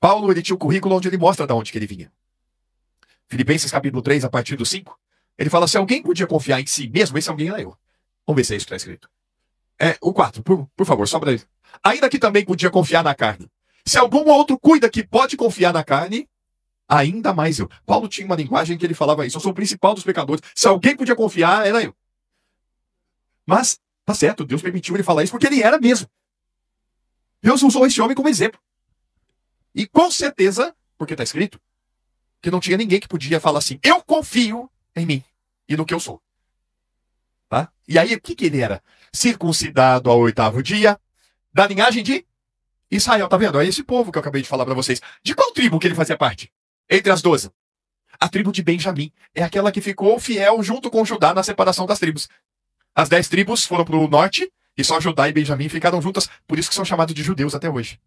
Paulo, ele tinha um currículo onde ele mostra de onde que ele vinha. Filipenses capítulo 3, a partir do 5, ele fala, se alguém podia confiar em si mesmo, esse alguém era eu. Vamos ver se é isso que está escrito. O 4, por favor, só para ele. Ainda que também podia confiar na carne. Se algum outro cuida que pode confiar na carne, ainda mais eu. Paulo tinha uma linguagem que ele falava isso, eu sou o principal dos pecadores. Se alguém podia confiar, era eu. Mas, tá certo, Deus permitiu ele falar isso porque ele era mesmo. Deus usou esse homem como exemplo. E com certeza, porque está escrito, que não tinha ninguém que podia falar assim, eu confio em mim e no que eu sou. Tá? E aí, o que ele era? Circuncidado ao 8º dia, da linhagem de Israel. Tá vendo? É esse povo que eu acabei de falar para vocês. De qual tribo que ele fazia parte? Entre as 12. A tribo de Benjamim. É aquela que ficou fiel junto com Judá na separação das tribos. As 10 tribos foram para o norte e só Judá e Benjamim ficaram juntas. Por isso que são chamados de judeus até hoje.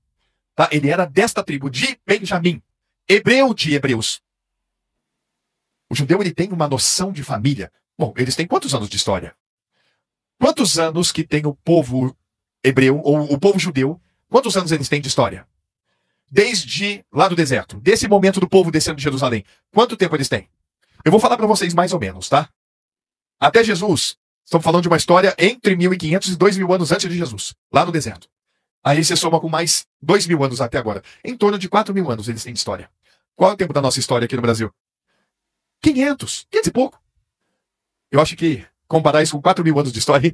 Tá? Ele era desta tribo, de Benjamim. Hebreu de hebreus. O judeu, ele tem uma noção de família. Bom, eles têm quantos anos de história? Quantos anos que tem o povo hebreu, ou o povo judeu, quantos anos eles têm de história? Desde lá do deserto, desse momento do povo descendo de Jerusalém. Quanto tempo eles têm? Eu vou falar para vocês mais ou menos, tá? Até Jesus, estamos falando de uma história entre 1500 e 2000 anos antes de Jesus, lá no deserto. Aí você soma com mais 2000 anos até agora. Em torno de 4000 anos eles têm de história. Qual é o tempo da nossa história aqui no Brasil? 500 e pouco. Eu acho que comparar isso com 4000 anos de história,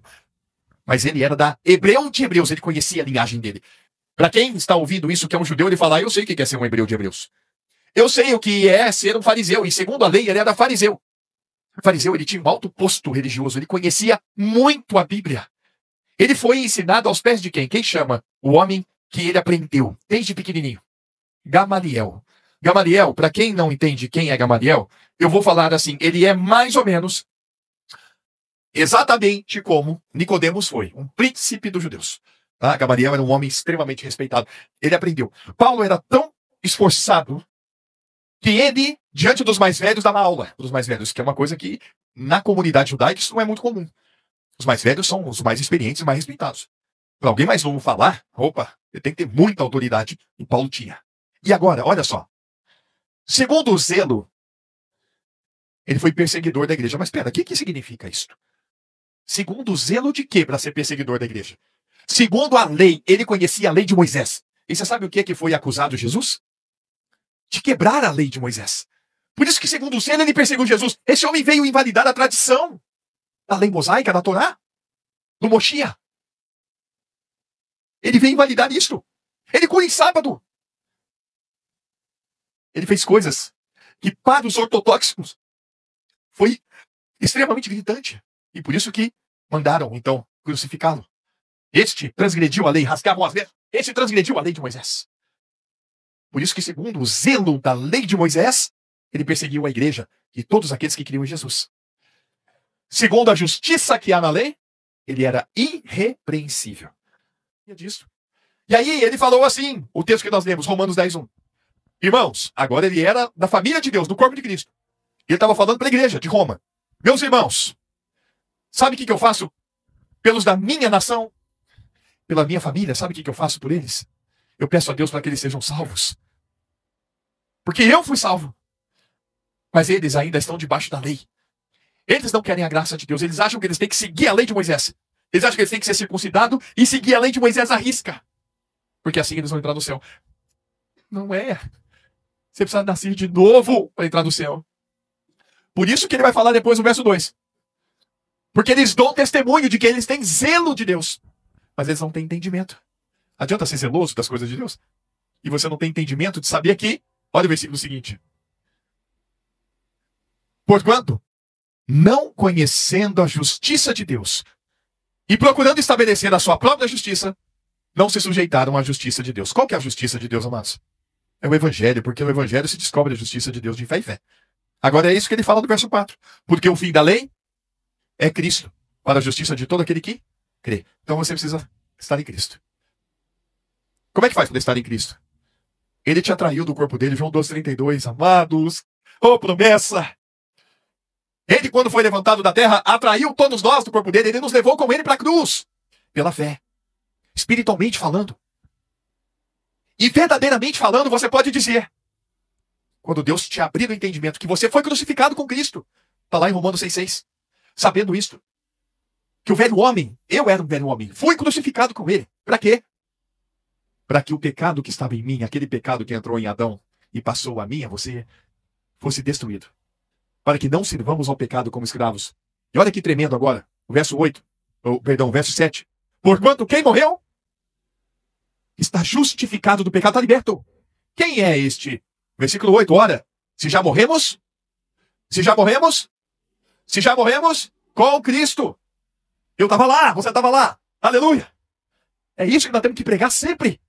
mas ele era da Hebreu de Hebreus, ele conhecia a linhagem dele. Para quem está ouvindo isso, que é um judeu, ele fala, eu sei o que é ser um hebreu de Hebreus. Eu sei o que é ser um fariseu, e segundo a lei, ele era fariseu. O fariseu, ele tinha um alto posto religioso, ele conhecia muito a Bíblia. Ele foi ensinado aos pés de quem? Quem chama? O homem que ele aprendeu, desde pequenininho. Gamaliel. Gamaliel, para quem não entende quem é Gamaliel, eu vou falar assim, ele é mais ou menos exatamente como Nicodemos foi, um príncipe dos judeus. Tá? Gamaliel era um homem extremamente respeitado. Ele aprendeu. Paulo era tão esforçado que ele, diante dos mais velhos, dava aula dos mais velhos, que é uma coisa que na comunidade judaica isso não é muito comum. Os mais velhos são os mais experientes e mais respeitados. Para alguém mais novo falar, opa, ele tem que ter muita autoridade, e Paulo tinha. E agora, olha só. Segundo o zelo, ele foi perseguidor da igreja. Mas espera, o que significa isso? Segundo o zelo de quê para ser perseguidor da igreja? Segundo a lei, ele conhecia a lei de Moisés. E você sabe o que foi acusado Jesus? De quebrar a lei de Moisés. Por isso que, segundo o zelo, ele perseguiu Jesus. Esse homem veio invalidar a tradição da lei mosaica, da Torá, do Moshia. Ele veio invalidar isso. Ele cura em sábado. Ele fez coisas que para os ortodoxos foi extremamente gritante. E por isso que mandaram, então, crucificá-lo. Este transgrediu a lei, rasgavam as vestes. Este transgrediu a lei de Moisés. Por isso que, segundo o zelo da lei de Moisés, ele perseguiu a igreja e todos aqueles que criam em Jesus. Segundo a justiça que há na lei, ele era irrepreensível. E aí ele falou assim, o texto que nós lemos, Romanos 10:1. Irmãos, agora ele era da família de Deus, do corpo de Cristo. Ele estava falando para a igreja de Roma. Meus irmãos, sabe o que eu faço pelos da minha nação? Pela minha família, sabe o que eu faço por eles? Eu peço a Deus para que eles sejam salvos. Porque eu fui salvo. Mas eles ainda estão debaixo da lei. Eles não querem a graça de Deus. Eles acham que eles têm que seguir a lei de Moisés. Eles acham que eles têm que ser circuncidados e seguir a lei de Moisés à risca. Porque assim eles vão entrar no céu. Não é. Você precisa nascer de novo para entrar no céu. Por isso que ele vai falar depois no verso 2. Porque eles dão testemunho de que eles têm zelo de Deus. Mas eles não têm entendimento. Adianta ser zeloso das coisas de Deus? E você não tem entendimento de saber que... Olha o versículo seguinte. Porquanto, não conhecendo a justiça de Deus e procurando estabelecer a sua própria justiça, não se sujeitaram à justiça de Deus. Qual que é a justiça de Deus, amados? É o Evangelho, porque no Evangelho se descobre a justiça de Deus de fé e fé. Agora é isso que ele fala no verso 4. Porque o fim da lei é Cristo, para a justiça de todo aquele que crê. Então você precisa estar em Cristo. Como é que faz para estar em Cristo? Ele te atraiu do corpo dele, João 12:32, amados. Oh, promessa! Ele, quando foi levantado da terra, atraiu todos nós do corpo dele. Ele nos levou com ele para a cruz. Pela fé. Espiritualmente falando. E verdadeiramente falando, você pode dizer, quando Deus te abrir o entendimento, que você foi crucificado com Cristo. Está lá em Romanos 6,6. Sabendo isto, que o velho homem, eu era um velho homem, fui crucificado com ele. Para quê? Para que o pecado que estava em mim, aquele pecado que entrou em Adão e passou a mim, a você, fosse destruído. Para que não sirvamos ao pecado como escravos. E olha que tremendo agora, o verso 8, o verso 7. Porquanto quem morreu está justificado do pecado, está liberto. Quem é este? Versículo 8, ora, se já morremos com Cristo. Eu estava lá, você estava lá. Aleluia. É isso que nós temos que pregar sempre.